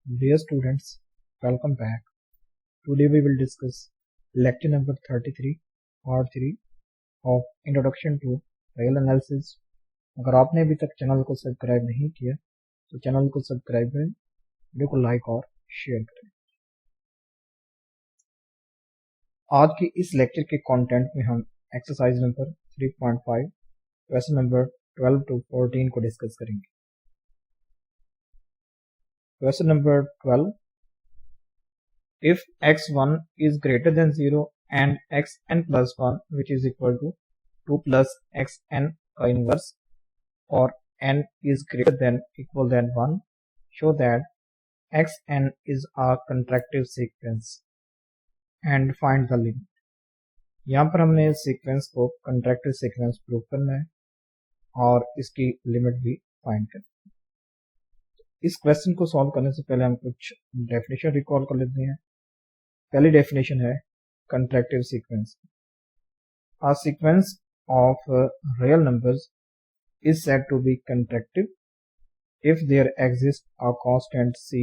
Dear students, welcome back. Today we will discuss lecture number 33, part 3 of Introduction to Real Analysis. अगर आपने अभी तक channel को subscribe नहीं किया तो चैनल को सब्सक्राइब करें, वीडियो को लाइक और शेयर करें। आज के इस लेक्चर के कंटेंट में हम exercise number 3.5 question number 12 to 14 को डिस्कस करेंगे। Question number 12. If x1 is greater than 0 and xn plus 1 which is equal to 2 plus xn का inverse or n is greater than equal than 1, show that xn is a contractive sequence and find the limit. यहाँ पर हमने sequence को contractive sequence prove करना है और इसकी limit भी फाइंड करनी है। इस क्वेश्चन को सॉल्व करने से पहले हम कुछ डेफिनेशन रिकॉल कर लेते हैं। पहली डेफिनेशन है contractive sequence. A sequence of real numbers is said to be contractive if there exist a constant c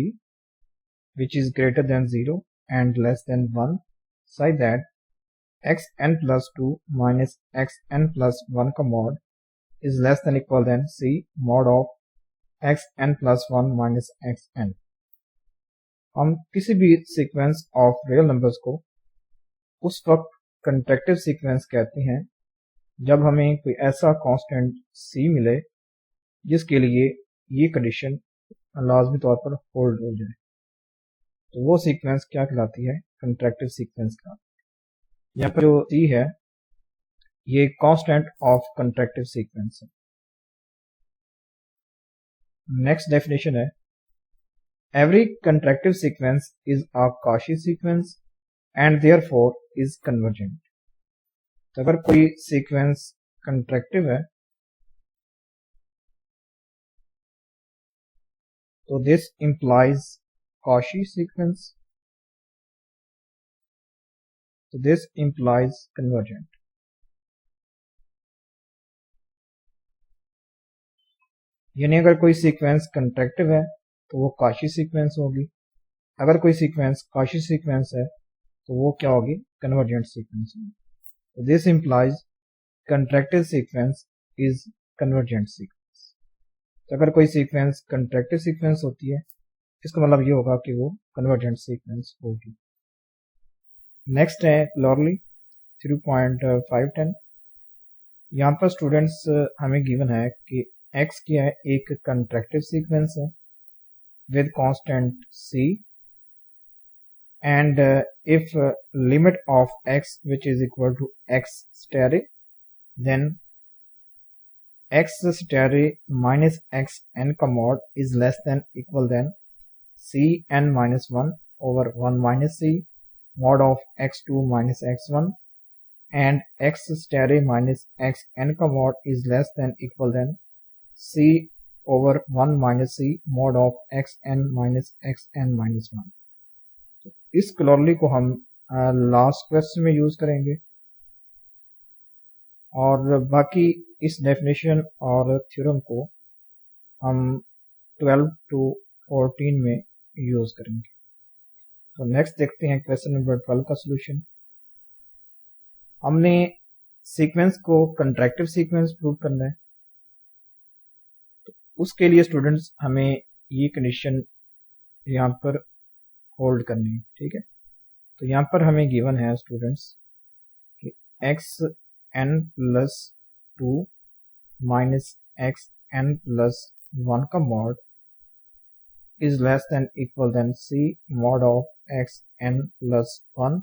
which is greater than 0 and less than 1 such that xn plus 2 minus xn plus 1 का mod is less than equal than c mod of xn plus 1 minus xn। हम किसी भी sequence of real numbers को उस वक्त कंट्रैक्टिव sequence कहते हैं जब हमें कोई ऐसा कांस्टेंट c मिले जिसके लिए ये कंडीशन लाजमी तौर पर होल्ड हो जाए, तो वो सीक्वेंस क्या कहलाती है? कंट्रैक्टिव सीक्वेंस का। यहाँ पर जो c है ये कांस्टेंट ऑफ कंट्रैक्टिव सीक्वेंस है। नेक्स्ट डेफिनेशन है every contractive sequence is a Cauchy sequence and therefore is convergent. तो अगर कोई सीक्वेंस कंट्रैक्टिव है तो दिस इंप्लाइज Cauchy सीक्वेंस, तो दिस इंप्लाइज कन्वर्जेंट। यानी अगर कोई सीक्वेंस कंट्रैक्टिव है तो वो Cauchy सीक्वेंस होगी, अगर कोई सीक्वेंस Cauchy सीक्वेंस है तो वो क्या होगी? कन्वर्जेंट सीक्वेंस होगी। तो this implies contractive sequence is convergent sequence. तो अगर कोई सीक्वेंस कंट्रैक्टिव सीक्वेंस होती है इसका मतलब ये होगा कि वो कन्वर्जेंट सीक्वेंस होगी। नेक्स्ट है प्लॉरली 3.510। यहाँ पर स्टूडेंट्स हमें गिवन है कि x क्या है? एक कंट्रैक्टिव सीक्वेंस है with constant c and if limit of x which is equal to x star then x star minus x n का mod is less than equal than c n minus 1 over 1 minus c mod of x2 minus x1 and x star minus x n का mod is less than equal than c over 1 minus c mod of xn minus xn minus 1। तो इस क्लोरली को हम last question में use करेंगे और बाकी इस डेफिनेशन और थ्योरम को हम 12 to 14 में यूज करेंगे। तो नेक्स्ट देखते हैं क्वेश्चन नंबर 12 का सोल्यूशन। हमने सीक्वेंस को कंट्रैक्टिव सीक्वेंस प्रूव करना है, उसके लिए स्टूडेंट्स हमें ये कंडीशन यहाँ पर होल्ड करनी है, ठीक है। तो यहाँ पर हमें गिवन है स्टूडेंट्स कि x N plus 2 minus x N plus 1 का mod is less than equal than c mod of x N plus 1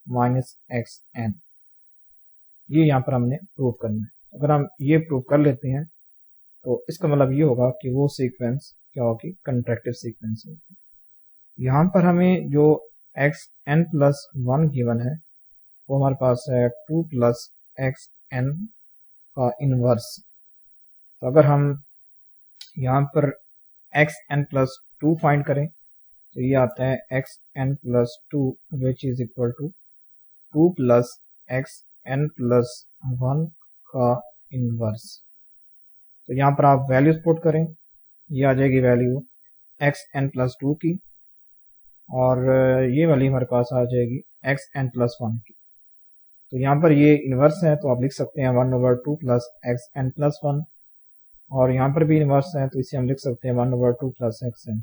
minus x n. ये यहाँ पर हमने प्रूव करना है। अगर हम ये प्रूव कर लेते हैं तो इसका मतलब ये होगा कि वो सीक्वेंस क्या होगी? कंट्रैक्टिव सीक्वेंस होगी। यहाँ पर हमें जो एक्स एन प्लस 1 गिवन है वो हमारे पास है 2 प्लस एक्स एन का इनवर्स। तो अगर हम यहाँ पर एक्स एन प्लस 2 फाइंड करें तो ये आता है x N plus 2 which is equal to 2 plus x N plus 1 का इनवर्स। तो यहाँ पर आप वैल्यूज पुट करें, ये आ जाएगी वैल्यू एक्स एन प्लस 2 की اور یہ والی ہمارے پاس آ جائے گی xn+1 کی. تو یہاں پر یہ انورس ہے تو آپ لکھ سکتے ہیں 1/2 + xn+1 اور یہاں پر بھی انورس ہے تو اسے ہم لکھ سکتے ہیں 1/2 + xn.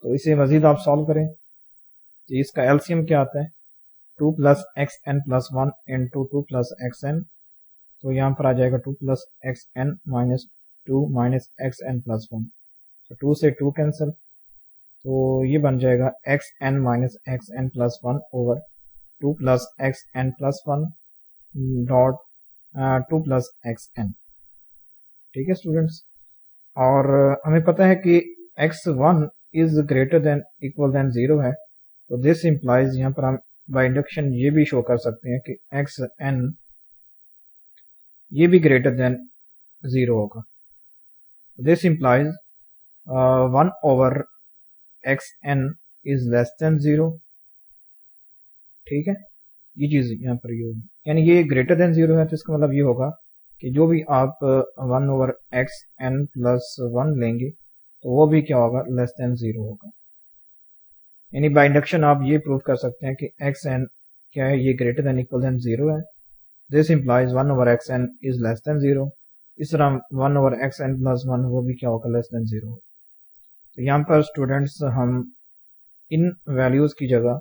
تو اسے مزید آپ سالو کریں تو اس کا LCM کیا آتا ہے 2 + xn+1 × 2 + xn. تو یہاں پر آ جائے گا 2 + xn - 2 - xn+1. تو 2 سے 2 کینسل تو یہ بن جائے گا xn - xn+1 / 2 + xn+1 dot 2 + xn. ٹھیک ہے اسٹوڈینٹس. اور ہمیں پتہ ہے کہ x1 is greater than equal than 0 ہے تو دس امپلائز یہاں پر ہم بائی انڈکشن یہ بھی شو کر سکتے ہیں کہ xn یہ بھی گریٹر دین 0 ہوگا. This implies 1/xn is less than 0. ٹھیک ہے یہ چیز یہاں پر یہ ہوگی یعنی یہ گریٹر دین 0 ہے تو اس کا مطلب یہ ہوگا کہ جو بھی آپ 1/xn+1 لیں گے تو وہ بھی کیا ہوگا لیس دین 0 ہوگا. یعنی بائی انڈکشن آپ یہ پروف کر سکتے ہیں کہ xn کیا ہے یہ گریٹر دین اکول دین 0 ہے. This implies 1/xn is less دین 0. اس طرح 1/xn+1 وہ بھی کیا ہوگا لیس دین 0. تو یہاں پر اسٹوڈینٹس ہم ان ویلیوز کی جگہ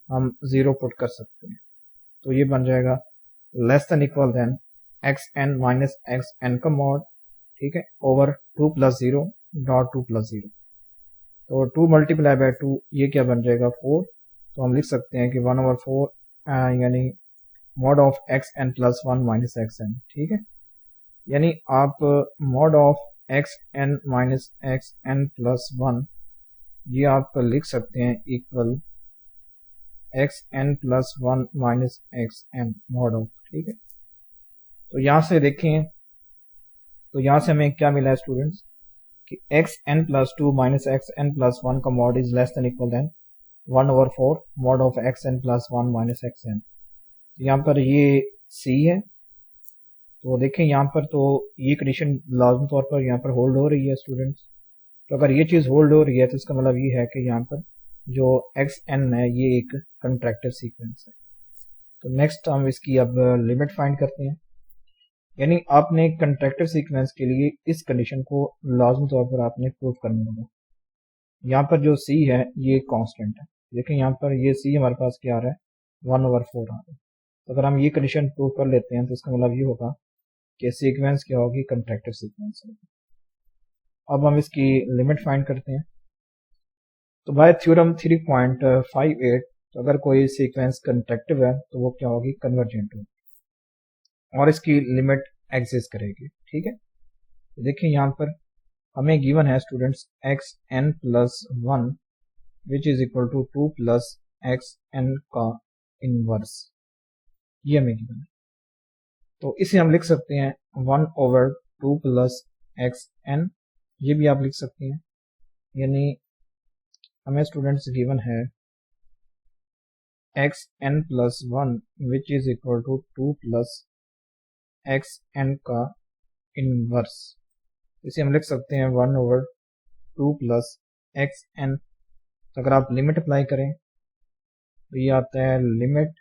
ہم 0 پٹ کر سکتے ہیں تو یہ بن جائے گا لیس دین اکول دین xn - xn کا ماڈ. ٹھیک ہے اوور 2 + 0 ڈاٹ 2 + 0. تو 2 × 2 یہ کیا بن جائے گا 4. تو ہم لکھ سکتے ہیں کہ 1/4 یعنی ماڈ آف xn+1 - xn. ٹھیک ہے یعنی آپ ماڈ آف xn - xn+1 یہ آپ لکھ سکتے ہیں equal xn+1 - xn mod of. ٹھیک ہے تو یہاں سے دیکھیں تو یہاں سے ہمیں کیا ملا ہے اسٹوڈینٹس کہ xn+2 - xn+1 کا mod is less than equal than 1/4 mod of xn+1 - xn. یہاں پر یہ C ہے تو دیکھیں یہاں پر تو یہ کنڈیشن لازمی طور پر یہاں پر ہولڈ ہو رہی ہے اسٹوڈینٹس. تو اگر یہ چیز ہولڈ ہو رہی ہے تو اس کا مطلب یہ ہے کہ یہاں پر جو xn ہے یہ ایک کنٹریکٹر سیکوینس ہے. تو نیکسٹ ہم اس کی اب لمٹ فائنڈ کرتے ہیں. یعنی آپ نے کنٹریکٹر سیکوینس کے لیے اس کنڈیشن کو لازمی طور پر آپ نے پروف کرنا ہوگا. یہاں پر جو C ہے یہ کانسٹنٹ ہے. دیکھیں یہاں پر یہ C ہمارے پاس کیا آ رہا ہے 1/4 آ رہا ہے. تو اگر ہم یہ کنڈیشن پروف کر لیتے ہیں تو اس کا مطلب یہ ہوگا کہ سیکوینس کیا ہوگی کنٹریکٹر سیکوینس ہوگی. اب ہم اس کی لمٹ فائنڈ کرتے ہیں. تو بائی تھیورم 3.58 تو اگر کوئی سیکوینس کنٹریکٹیو ہے تو وہ کیا ہوگی کنورجنٹ ہوگی اور اس کی لمٹ ایگزسٹ کرے گی. ٹھیک ہے دیکھیں یہاں پر ہمیں گیون ہے students xn+1 which is equal to 2 + xn کا انورس یہ ہمیں گیون ہے. تو اسے ہم لکھ سکتے ہیں 1/2 + xn. یہ بھی آپ لکھ سکتے ہیں یعنی ہمیں اسٹوڈینٹس گیون ہے xn+1 which is equal to 2 + xn کا انورس. اسے ہم لکھ سکتے ہیں 1/2 + xn. اگر آپ لمٹ اپلائی کریں تو یہ آتا ہے limit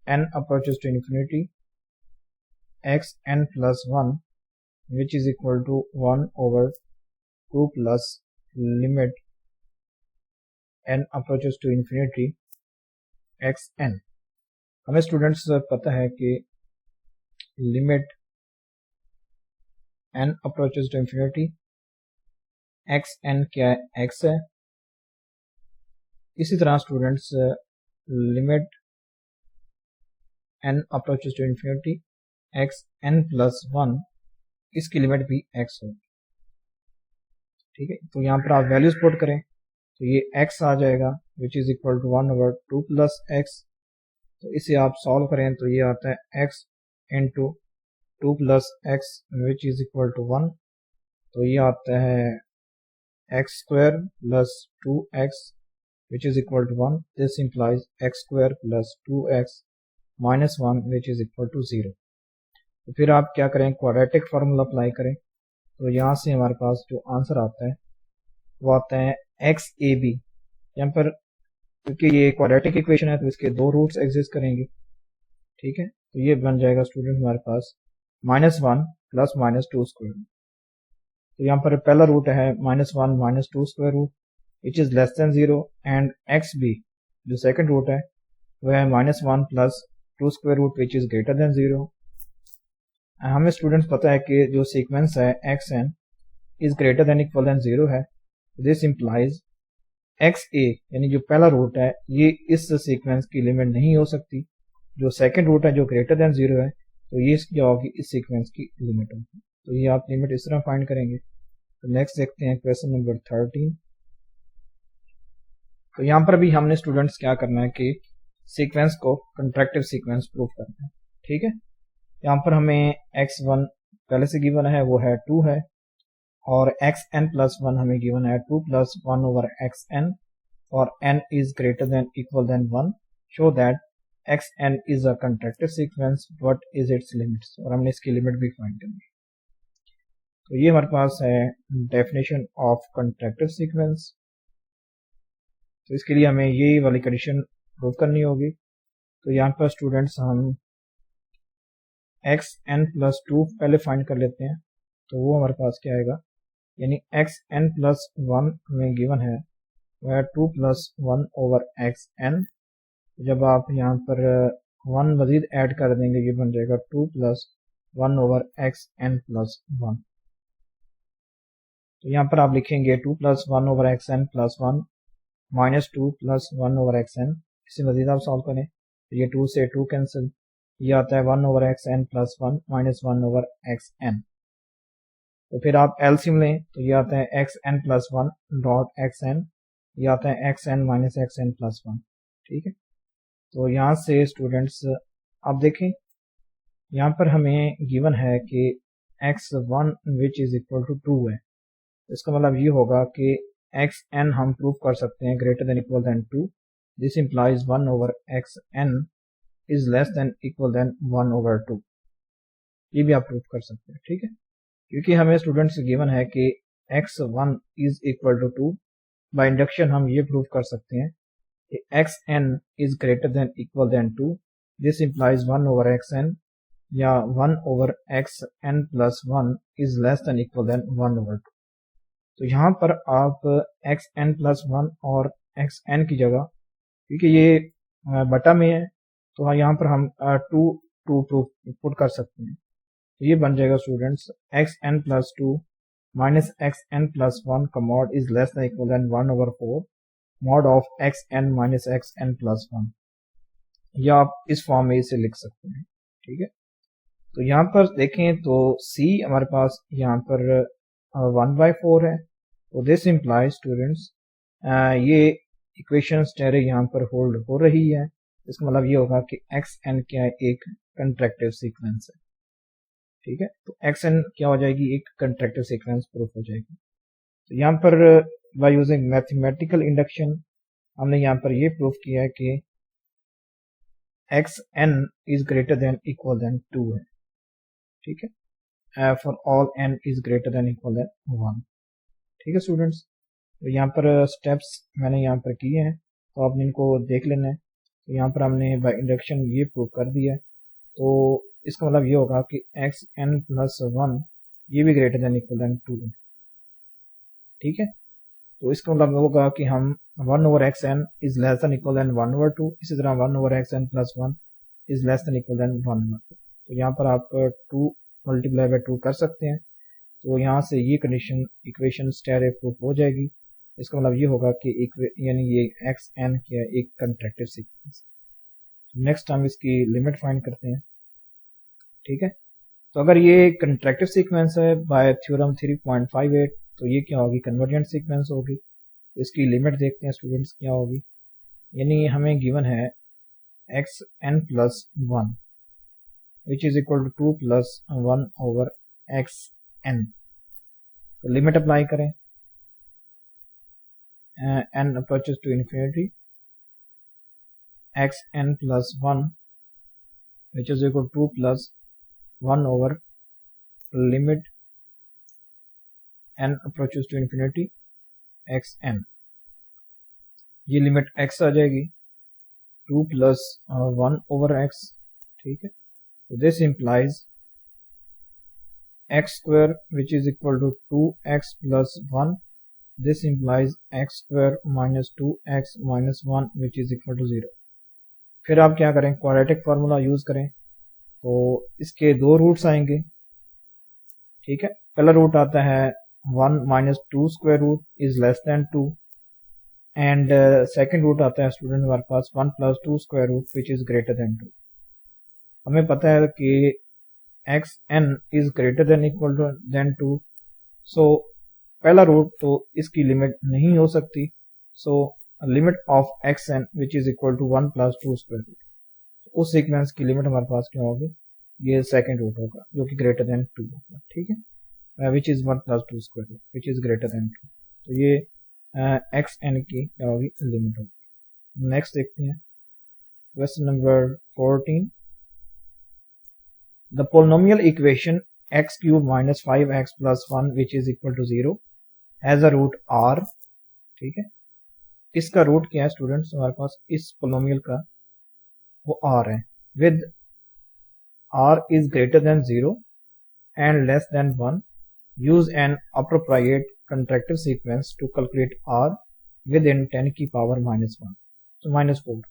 n approaches to infinity xn+1 which is equal to 1/2 plus limit n approaches to infinity xn. ہمیں اسٹوڈینٹس پتہ ہے کہ limit n approaches to infinity xn کیا ہے x ہے. اسی طرح students limit n approaches to infinity xn+1 اس کی لمٹ بھی x ہوگی. ٹھیک ہے تو یہاں پر آپ ویلیوز پٹ کریں تو یہ x آ جائے گا which is equal to 1/2 + x. تو اسے آپ سالو کریں تو یہ آتا ہے x into 2 + x which is equal to 1. تو یہ آتا ہے x² + 2x which is equal to 1. This implies x² + 2x - 1 which is equal to 0. تو پھر آپ کیا کریں کوڈریٹک فارمولا اپلائی کریں تو یہاں سے ہمارے پاس جو آنسر آتا ہے وہ آتا ہے एक्स ए बी, यहाँ पर क्योंकि ये क्वाड्रेटिक इक्वेशन है तो इसके दो रूट्स एग्जिस्ट करेंगे, ठीक है। तो ये बन जाएगा स्टूडेंट हमारे पास -1 प्लस -2 स्क्वायर। तो यहाँ पर पहला रूट है -1 -2 square root which is less than 0 and x b जो सेकंड रूट है वह है -1 plus 2 square root which is greater than 0। हमें स्टूडेंट्स पता है कि जो सीक्वेंस है x N is greater than equal than 0 है। दिस इंप्लाइज एक्स ए यानी जो पहला रूट है ये इस सीक्वेंस की लिमिट नहीं हो सकती, जो सेकंड रूट है जो ग्रेटर देन 0 है तो ये क्या होगी, इस सीक्वेंस की लिमिट होगी। तो ये आप लिमिट इस तरह फाइंड करेंगे। तो नेक्स्ट देखते हैं क्वेश्चन नंबर 13। तो यहाँ पर भी हमने स्टूडेंट्स क्या करना है कि सीक्वेंस को कंट्रैक्टिव सीक्वेंस प्रूव करना है, ठीक है। यहाँ पर हमें x1 पहले से गिवन है वो है 2 है और xn प्लस 1 हमें गिवन है 2 प्लस 1 ओवर xn और n is greater than equal than 1 show that xn is a contractive sequence, what is its limits, और हमने इसकी लिमिट भी फाइंड करनी है। तो ये हमारे पास है डेफिनेशन ऑफ कंट्रैक्टिव सीक्वेंस। तो इसके लिए हमें ये वाली कंडीशन प्रूव करनी होगी। तो यहाँ पर स्टूडेंट्स हम xn प्लस 2 पहले फाइंड कर लेते हैं। तो वो हमारे पास क्या आएगा, यानी xn प्लस 1 में गिवन है वह 2 प्लस 1 ओवर xn। जब आप यहाँ पर 1 मजीद ऐड कर देंगे ये बन जाएगा 2 प्लस 1 ओवर xn प्लस 1। तो यहाँ पर आप लिखेंगे 2 plus 1 over xn plus 1 minus 2 plus 1 over xn। इसे मजीद आप सॉल्व करें तो ये 2 से 2 कैंसिल, ये आता है 1 over xn plus 1 minus 1 over xn। तो फिर आप एलसीएम लें तो ये आता है xn प्लस 1 डॉट xn, ये आता है xn माइनस xn प्लस 1, ठीक है। तो यहाँ से स्टूडेंट्स आप देखें यहाँ पर हमें गिवन है कि x1 which is equal to 2 है। इसका मतलब ये होगा कि xn हम प्रूव कर सकते हैं greater than equal than 2। This implies 1 over xn is less than equal than 1 over 2। ये भी आप प्रूव कर सकते हैं, ठीक है। क्योंकि हमें स्टूडेंट्स गिवन है कि x1 is equal to 2, by induction हम ये प्रूव कर सकते हैं कि xn is greater than equal than 2। This implies 1 over xn या 1 over xn plus 1 is less than equal than 1 over 2। तो यहाँ पर आप xn प्लस 1 और xn की जगह, क्योंकि ये बटा में है तो यहाँ पर हम 2 प्रूफ पुट कर सकते हैं। तो ये बन जाएगा students xn plus 2 minus xn plus 1 का mod is less than equal than 1 over 4 mod of xn minus xn plus 1, या आप इस फॉर्म में इसे लिख सकते हैं, ठीक है। तो यहाँ पर देखें तो c हमारे पास यहाँ पर 1/4 है। तो दिस इम्प्लाइज स्टूडेंट्स ये इक्वेशन स्टेरे यहाँ पर होल्ड हो रही है। इसका मतलब ये होगा कि xn क्या है, एक कंट्रैक्टिव सीक्वेंस है, ठीक है। तो xn क्या हो जाएगी, एक कंट्रैक्टिव सीक्वेंस प्रूफ हो जाएगी। तो यहाँ पर बाय यूजिंग मैथमेटिकल इंडक्शन हमने यहाँ पर ये प्रूफ किया है कि xn is greater than equal than 2 है, ठीक है, for all n is greater than equal than 1, ठीक है स्टूडेंट्स। तो यहाँ पर स्टेप्स मैंने यहाँ पर किए हैं तो आपने इनको देख लेना है। तो यहाँ पर हमने बाय इंडक्शन ये प्रूव कर दिया है। तो इसका मतलब ये होगा कि xn प्लस 1 ये भी ग्रेटर देन इक्वल देन 2 है, ठीक है। तो इसका मतलब होगा कि हम 1 over xn is less than equal than 1 over 2, इसी तरह 1 over xn plus 1 is less than equal than 1 over 2। तो यहाँ पर आप 2 मल्टीप्लाई बाय 2 कर सकते हैं। तो यहाँ से ये कंडीशन इक्वेशन स्टेरे प्रूफ हो जाएगी। इसका मतलब ये होगा कि यानी ये xn क्या है, एक कंट्रैक्टिव सीक्वेंस। नेक्स्ट हम इसकी लिमिट फाइंड करते हैं, ठीक है। तो अगर ये कंट्रैक्टिव सीक्वेंस है बाय थ्योरम 3.58 तो ये क्या होगी, कन्वर्जेंट सीक्वेंस होगी। तो इसकी लिमिट देखते हैं स्टूडेंट्स क्या होगी, यानी हमें गिवन है xn plus 1 which is equal to 2 plus 1 over xn। तो लिमिट अप्लाई करें, n approaches to infinity, xn plus 1 which is equal to 2 plus 1 over limit n approaches to infinity xn। ये limit x आ जाएगी 2 plus 1 over x, ठीक है। तो this implies x square which is equal to 2x plus 1, this implies x square minus 2x minus 1 which is equal to 0। फिर आप क्या करें, क्वाड्रेटिक फार्मूला यूज करें, तो इसके दो रूट्स आएंगे, ठीक है। पहला रूट आता है 1 minus 2 square root is less than 2, and second root आता है स्टूडेंट हमारे पास 1 plus 2 square root which is greater than 2। हमें पता है कि x N is greater than equal to than 2, so पहला रूट तो इसकी लिमिट नहीं हो सकती, so limit of x n which is equal to 1 plus 2 square root, उस सीक्वेंस की लिमिट हमारे पास क्या होगी, ये सेकेंड रूट होगा जो कि ग्रेटर देन 2 होगा, ठीक है, which is 1 plus 2 square root which is greater than 2। तो ये एक्स एन की क्या होगी, लिमिट होगी। नेक्स्ट देखते हैं question number 14। The polynomial equation x cube minus 5x plus 1 which is equal to 0 has a root r, ठीक है। इसका रूट क्या है स्टूडेंट्स, हमारे पास इस पोलिनोमियल का वो r है, with r is greater than 0 and less than 1, use an appropriate contractive sequence to calculate r within 10 की पावर माइनस 1, तो माइनस 4,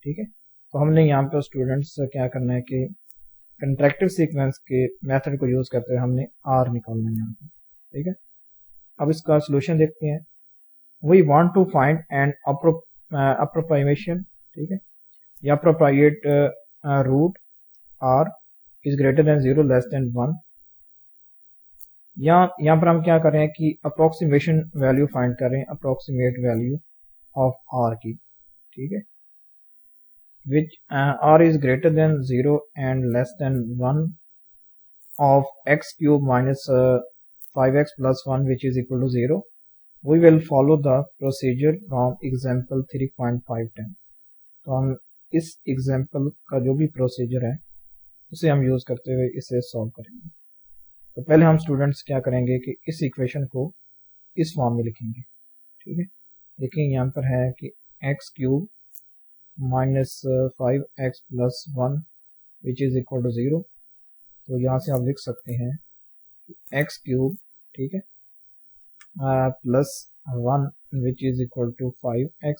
ठीक है। तो हमने यहाँ पे स्टूडेंट्स क्या करना है कि कंट्रैक्टिव सीक्वेंस के मेथड को यूज करते हुए हमने r निकालना है यहाँ पे, ठीक है। अब इसका सोल्यूशन देखते हैं। We want to find an appropriation, ठीक है, या appropriate root r is greater than 0 less than 1, यहाँ पर हम क्या कर रहे हैं कि अप्रोक्सीमेशन वैल्यू फाइंड कर रहे हैं, अप्रोक्सीमेट वैल्यू ऑफ r की, ठीक है, which r is greater than 0 and less than 1 of x cube minus 5x plus 1 which is equal to 0. We will follow the procedure from example 3.510. तो हम इस example का जो भी प्रोसीजर है उसे हम यूज करते हुए इसे सॉल्व करेंगे। तो पहले हम स्टूडेंट्स क्या करेंगे कि इस इक्वेशन को इस फॉर्म में लिखेंगे, ठीक है। देखिए यहाँ पर है कि x cube minus 5x plus 1 which is equal to 0, तो यहाँ से आप लिख सकते हैं एक्स क्यूब, ठीक है, plus 1 which is equal to 5x,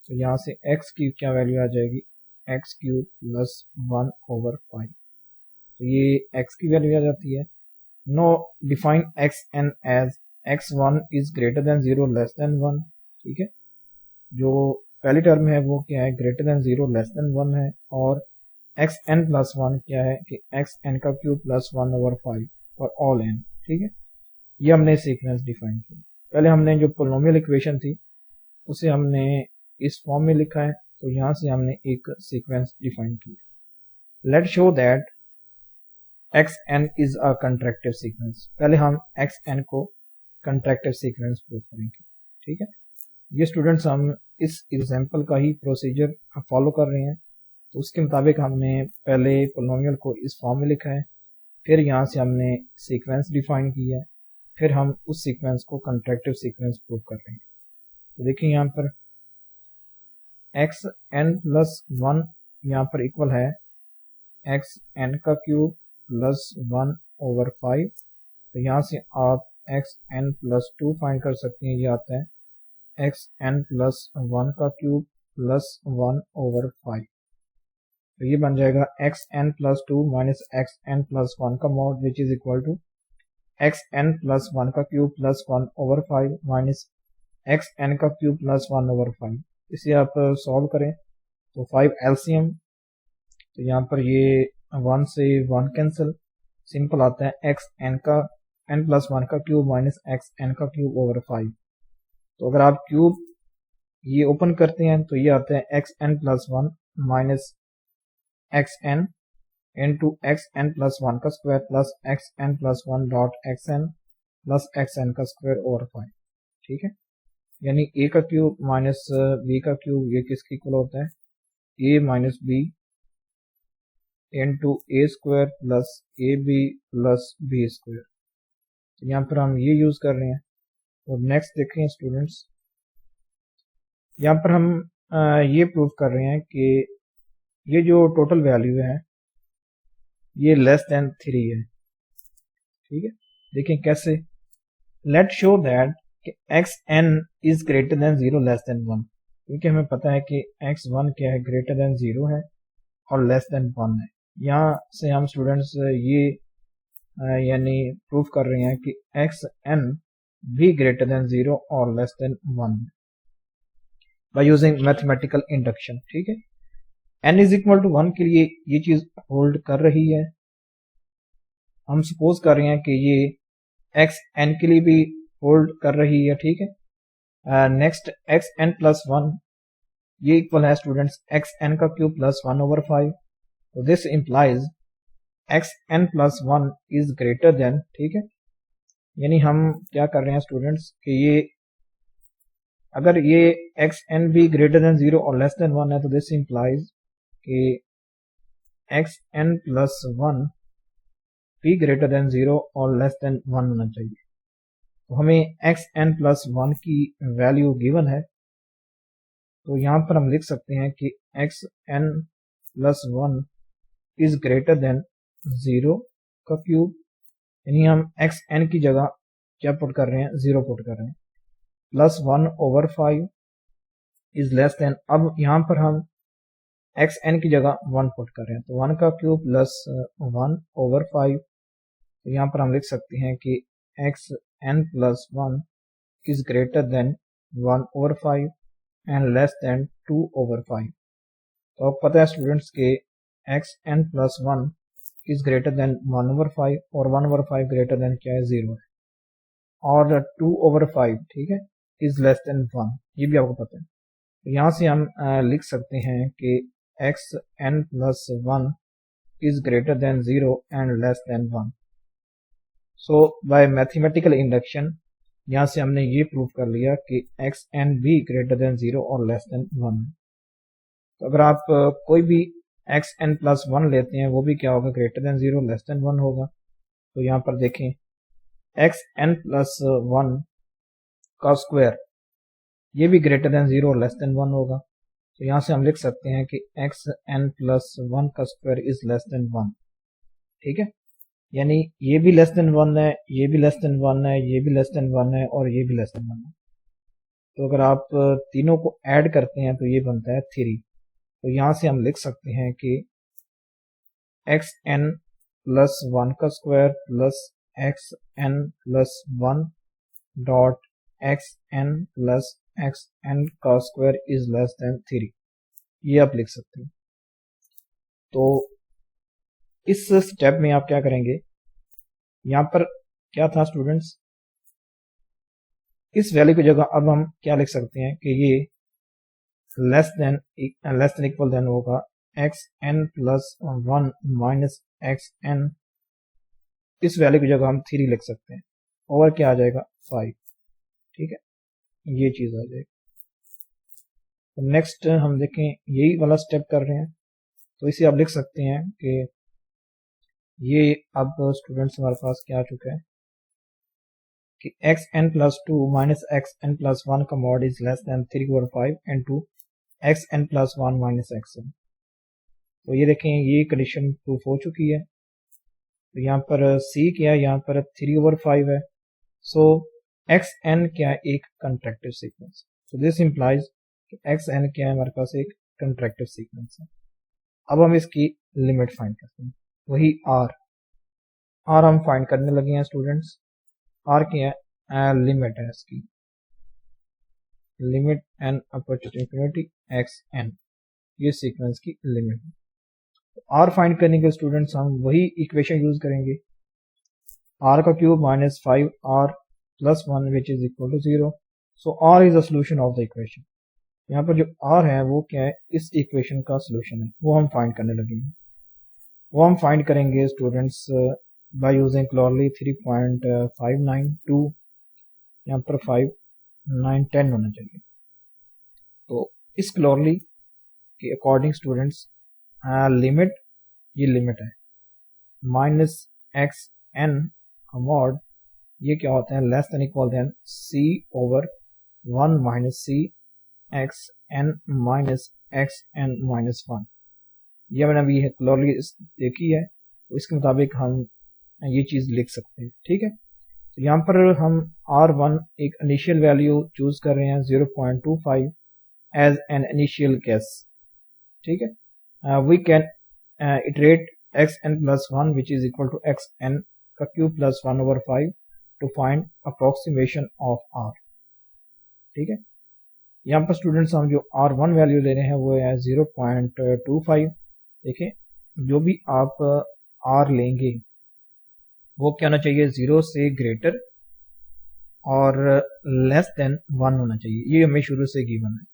तो यहाँ से x की क्या वैल्यू आ जाएगी, एक्स क्यूब प्लस 1 ओवर 5, तो ये x की वैल्यू आ जाती है। No define x n as x1 is greater than 0 less than 1, ठीक है। जो पहली टर्म है वो क्या है, ग्रेटर देन 0 लेस देन 1 है, और एक्स एन प्लस 1 क्या है कि एक्स एन का cube plus 1 over 5 for all n, ठीक है। ये हमने सीक्वेंस डिफाइन किया। पहले हमने जो पोलिनोमियल इक्वेशन थी उसे हमने इस फॉर्म में लिखा है, तो यहाँ से हमने एक सीक्वेंस डिफाइन किया। Let show that x N is a contractive sequence. पहले हम एक्स एन को कंट्रैक्टिव सीक्वेंस प्रूव करेंगे, ठीक है। ये स्टूडेंट्स हम इस एग्जाम्पल का ही प्रोसीजर फॉलो कर रहे हैं, तो उसके मुताबिक हमने पहले पोलिनोमियल को इस फॉर्म में लिखा है, फिर यहाँ से हमने सीक्वेंस डिफाइन किया है, फिर हम उस सीक्वेंस को कंट्रैक्टिव सीक्वेंस प्रूव कर रहे हैं। तो देखिए यहाँ पर एक्स एन प्लस 1 यहाँ पर इक्वल है एक्स एन का क्यूब प्लस 1 ओवर 5, तो यहाँ से आप एक्स एन प्लस 2 फाइंड कर सकते हैं, ये आता है एक्स एन प्लस 1 का क्यूब प्लस 1 ओवर 5, तो ये बन जाएगा x N plus 2 minus x N plus 1 का mod which is equal to x N plus 1 का cube plus 1 over 5 minus x N का क्यूब प्लस 1 ओवर 5। इसे आप सॉल्व करें तो 5 एलसीएम, तो यहाँ पर ये 1 से 1 कैंसिल, सिंपल आता है एक्स एन का एन प्लस 1 का क्यूब माइनस एक्स एन का क्यूब ओवर 5। तो अगर आप क्यूब ये ओपन करते हैं तो ये आता है x N plus 1 minus x N into X N plus 1 का square plus x N plus 1 dot x N plus x N का स्क्वायर ओवर 5, ठीक है। यानी ए का क्यूब माइनस बी का क्यूब ये किसके इक्वल होता है, A minus B into A square plus A B plus B square. तो यहाँ पर हम ये यूज कर रहे हैं। और नेक्स्ट देखें स्टूडेंट्स, यहाँ पर हम ये प्रूव कर रहे हैं कि ये जो टोटल वैल्यू है ये लेस देन 3 है। ठीक है, देखें कैसे। Let show that x N is greater than 0 less than 1, क्योंकि हमें पता है कि x1 क्या है, ग्रेटर देन 0 है और लेस देन 1 है। यहाँ से हम स्टूडेंट्स ये यानी प्रूव कर रहे हैं कि एक्स एन भी ग्रेटर देन 0 और लेस देन 1 है बाय यूजिंग मैथमेटिकल इंडक्शन। ठीक है, n इज इक्वल टू 1 के लिए ये चीज होल्ड कर रही है। हम सपोज कर रहे हैं कि ये एक्स एन के लिए भी होल्ड कर रही है। ठीक है, नेक्स्ट एक्स एन प्लस 1 ये इक्वल है स्टूडेंट्स एक्स एन का क्यूब प्लस 1/5। तो this implies x N plus 1 is greater than. ठीक है, यानी हम क्या कर रहे हैं स्टूडेंट्स कि ये अगर ये एक्स एन भी ग्रेटर देन 0 और लेस देन 1 है तो दिस इंप्लाइज कि एक्स एन प्लस 1 भी ग्रेटर देन 0 और लेस देन 1 होना चाहिए। तो हमें एक्स एन प्लस 1 की वैल्यू गिवन है, तो यहाँ पर हम लिख सकते हैं कि x N plus 1 is greater than 0 का क्यूब, यानी हम एक्स एन की जगह क्या पुट कर रहे हैं, 0 पुट कर रहे हैं, प्लस 1/5 इज लेस देन। अब यहाँ पर हम एक्स एन की जगह 1 पुट कर रहे हैं, तो 1 का क्यूब प्लस 1/5। तो यहाँ पर हम लिख सकते हैं कि x N plus 1 is greater than 1/5 and less than 2/5। तो अब पता है स्टूडेंट्स के x N plus 1 is greater than 1/5 और 1/5 greater than क्या है, 0 है, और 2/5 ठीक है is less than 1, ये भी आपको पता है। तो यहाँ से हम लिख सकते हैं कि x N plus 1 is greater than 0 and less than 1। So by mathematical induction यहाँ से हमने ये प्रूव कर लिया कि एक्स एन भी ग्रेटर देन 0 और लेस देन 1 है। तो अगर आप कोई भी एक्स एन प्लस 1 लेते हैं वो भी क्या होगा, ग्रेटर देन 0 लेस देन 1 होगा। तो यहाँ पर देखें एक्स एन प्लस 1 का स्क्वायर ये भी ग्रेटर देन 0 और लेस देन 1 होगा। तो यहाँ से हम लिख सकते हैं कि एक्स एन प्लस 1 का स्क्वायर इज लेस देन 1। ठीक है, यानी ये भी लेस देन 1 है, ये भी लेस देन 1 है, ये भी लेस देन 1 है और ये भी लेस देन 1 है। तो अगर आप तीनों को ऐड करते हैं तो ये बनता है 3। तो यहाँ से हम लिख सकते हैं कि एक्स एन प्लस 1 का square plus x N plus 1 dot x N plus x N का स्क्वायर इज लेस देन 3, ये आप लिख सकते हैं। तो इस स्टेप में आप क्या करेंगे, यहाँ पर क्या था स्टूडेंट्स, इस वैल्यू की जगह अब हम क्या लिख सकते हैं कि ये लेस देन इक्वल देन होगा x N plus 1 minus x n. इस वैल्यू की जगह हम 3 लिख सकते हैं और क्या आ जाएगा 5। ठीक है, ये चीज आ जाएगी। तो नेक्स्ट हम देखें यही वाला स्टेप कर रहे हैं, तो इसे आप लिख सकते हैं कि ये अब स्टूडेंट्स हमारे पास क्या आ चुका है कि x N plus 2 minus x N plus 1 का mod is less than 3/5 into x N plus 1 minus x n. तो ये देखें ये कंडीशन प्रूफ हो चुकी है। तो यहाँ पर सी क्या है, यहाँ पर 3/5 है। सो एक्स एन क्या है, एक contractive sequence. So this implies x N क्या है, हमारे पास एक कंट्रैक्टिव सीक्वेंस है। अब हम इसकी लिमिट फाइंड करते हैं, वही आर हम फाइंड करने लगे हैं स्टूडेंट्स। आर क्या है, लिमिट है इसकी, limit n approach to infinity x n, ये सीक्वेंस की लिमिट है। आर फाइंड करने के स्टूडेंट्स हम वही इक्वेशन यूज करेंगे, आर का cube minus 5 r plus 1 which is equal to 0। So r is the solution of the equation. यहाँ पर जो आर है वो क्या है, इस इक्वेशन का सोल्यूशन है, वो हम फाइंड करने लगेंगे। वो हम फाइंड करेंगे स्टूडेंट्स बाय यूजिंग क्लॉरली 3.592, यहाँ पर 5 9 10 होना चाहिए। तो इस क्लॉरली के अकॉर्डिंग स्टूडेंट्स लिमिट, ये लिमिट है माइनस एक्स एन का मॉड, ये क्या होता है, less than equal than C over 1 minus C X N minus x N minus one. ये मैंने अभी क्लियरली देखी है, तो इसके मुताबिक हम ये चीज़ लिख सकते हैं। ठीक है, तो यहाँ पर हम R1 एक इनिशियल वैल्यू चूज कर रहे हैं 0.25 एज एन इनिशियल गेस। ठीक है, we can iterate X N plus one which is equal to x N का cube plus 1/5 to find approximation of R. ठीक है, यहाँ पर स्टूडेंट्स हम जो R1 वैल्यू ले रहे हैं वो है 0.25। देखिए, जो भी आप R लेंगे वो क्या होना चाहिए, 0 से ग्रेटर और लेस देन 1 होना चाहिए, ये हमें शुरू से गिवन है।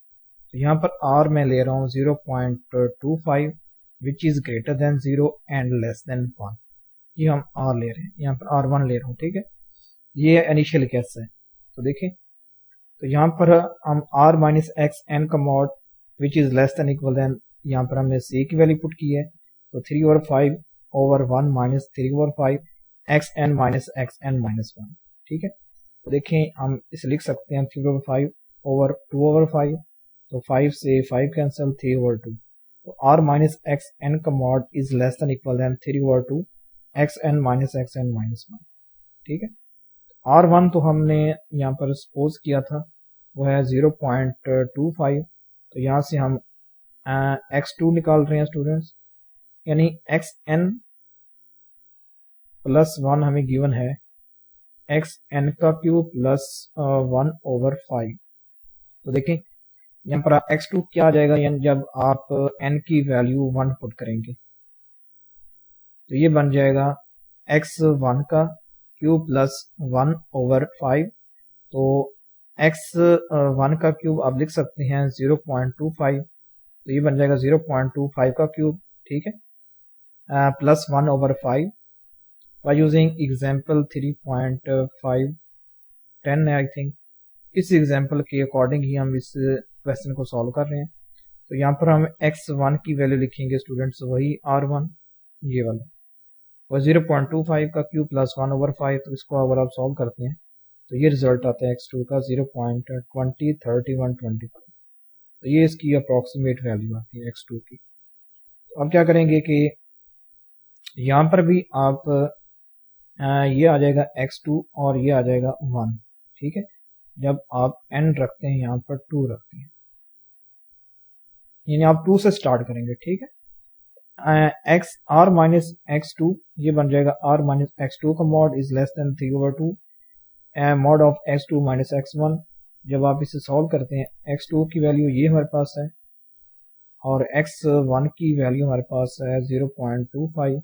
तो यहाँ पर R मैं ले रहा हूँ 0.25 विच is greater than 0 and less than 1। ये हम R ले रहे हैं, यहाँ पर R1 ले रहा हूँ। ठीक है, ये इनिशियल केस है। तो देखें, तो यहाँ पर हम R माइनस एक्स एन का mod which is less than equal than, यहाँ पर हमने C की वैल्यू पुट की है, तो 3/5/1 minus 3/5 x N minus x N minus 1। ठीक है, तो देखें हम इसे लिख सकते हैं 3/5/2/5, तो 5 से 5 कैंसिल, 3/2। तो R माइनस एक्स एन का mod is less than equal than 3/2 x N minus x N minus 1। ठीक है, R1 तो हमने यहाँ पर सपोज किया था वो है 0.25, तो यहाँ से हम x2 निकाल रहे हैं स्टूडेंट्स, यानी एक्स एन प्लस 1 हमें गिवन है एक्स एन का क्यूब प्लस 1/5। तो देखें यहाँ पर x2 क्या आ जाएगा, यानी जब आप n की वैल्यू 1 पुट करेंगे तो ये बन जाएगा x1 का क्यूब प्लस 1/5। तो x1 का क्यूब आप लिख सकते हैं 0.25, तो ये बन जाएगा 0.25 का क्यूब। ठीक है, प्लस 1/5 बाय यूजिंग एग्जाम्पल 3.510 है आई थिंक। इस एग्जाम्पल के अकॉर्डिंग ही हम इस क्वेश्चन को सॉल्व कर रहे हैं। तो यहाँ पर हम x1 की वैल्यू लिखेंगे स्टूडेंट्स, वही R1 ये वाला, और 0.25 का क्यूब प्लस 1/5। तो इसको अगर आप सॉल्व करते हैं तो ये रिजल्ट आता है x2 का 0.203125। तो ये इसकी अप्रॉक्सीमेट वैल्यू आती है x2 की। तो अब क्या करेंगे कि यहाँ पर भी आप ये आ जाएगा x2 और ये आ जाएगा 1। ठीक है, जब आप n रखते हैं यहाँ पर 2 रखते हैं, यानी आप 2 से स्टार्ट करेंगे। ठीक है, R माइनस x2 ये बन जाएगा R माइनस x2 का mod is less then 3/2 mod of x2 minus x1। जब आप इसे सॉल्व करते हैं x2 की वैल्यू ये हमारे पास है और x1 की वैल्यू हमारे पास है 0.25।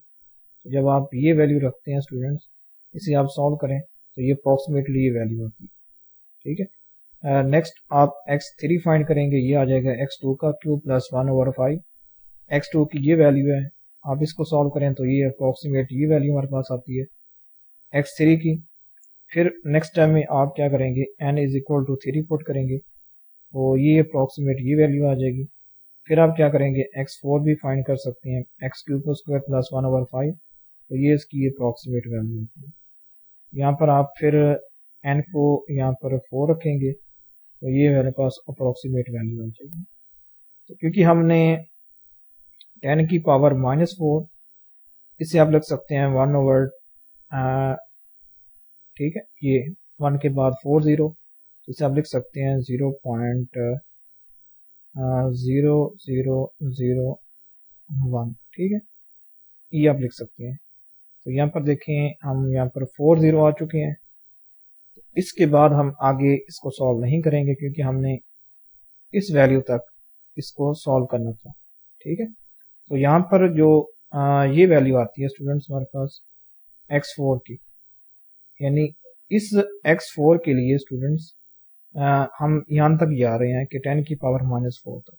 तो जब आप ये वैल्यू रखते हैं स्टूडेंट्स, इसे आप सॉल्व करें तो ये अप्रॉक्सीमेटली ये वैल्यू होती है। ठीक है, नेक्स्ट आप x3 फाइंड करेंगे, ये आ जाएगा x2 का क्यूब प्लस 1/5। x2 की ये वैल्यू है, आप इसको सॉल्व करें तो ये अप्रॉक्सीमेट ये वैल्यू हमारे पास आती है x3 की। फिर नेक्स्ट टाइम में आप क्या करेंगे, n is equal to 3 put करेंगे, तो ये अप्रॉक्सीमेट ये वैल्यू आ जाएगी। फिर आप क्या करेंगे, x4 भी फाइंड कर सकते हैं, x³ प्लस 1/5, तो ये इसकी अप्रॉक्सीमेट वैल्यू होती है। यहाँ पर आप फिर n को यहाँ पर 4 रखेंगे तो ये मेरे पास अप्रॉक्सीमेट वैल्यू आ जाएगी। तो क्योंकि हमने 10 की पावर -4, इसे आप लिख सकते हैं 1/, ठीक है, ये 1 के बाद 4 0, तो इसे आप लिख सकते हैं 0.0001। ठीक है, ये आप लिख सकते हैं। तो यहाँ पर देखें हम यहाँ पर 4 0 आ चुके हैं। तो इसके बाद हम आगे इसको सॉल्व नहीं करेंगे क्योंकि हमने इस वैल्यू तक इसको सॉल्व करना था। ठीक है, तो यहाँ पर जो ये वैल्यू आती है स्टूडेंट्स हमारे पास x4 की, यानी इस x4 के लिए स्टूडेंट्स हम यहाँ तक जा रहे हैं कि 10 की पावर -4 तक।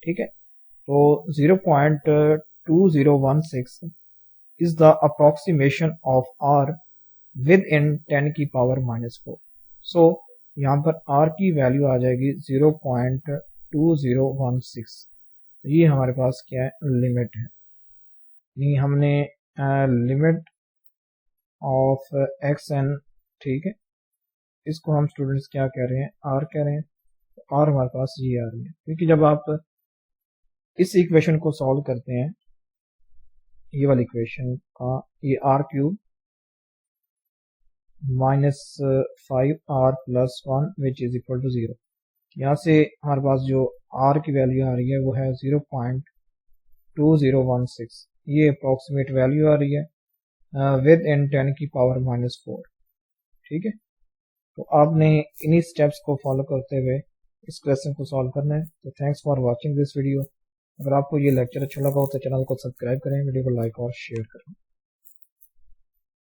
ठीक है, तो 0.2016 is the approximation of r within 10 की पावर -4। सो यहाँ पर r की वैल्यू आ जाएगी 0.2016। तो ये हमारे पास क्या है, लिमिट है। नहीं, हमने लिमिट ऑफ एक्स एन, ठीक है, इसको हम स्टूडेंट्स क्या कह रहे हैं, r कह रहे हैं। آر ہمارے پاس یہ آ رہی ہے، کیونکہ جب آپ اس ایکویشن کو سالو کرتے ہیں، یہ والی ایکویشن کا، یہ r cube -5r+1 which is equal to 0، یہاں سے ہمارے پاس جو آر کی ویلیو آ رہی ہے وہ ہے 0.2016، یہ اپروکسیمیٹ ویلیو آ رہی ہے ود ان 10⁻⁴. ٹھیک ہے، تو آپ نے انہی سٹیپس کو فالو کرتے ہوئے اس کویسچن کو سالو کرنا ہے. تو thanks for watching this video. اگر آپ کو یہ لیکچر اچھا لگا ہو تو چینل کو سبسکرائب کریں، ویڈیو کو لائک اور شیئر کریں.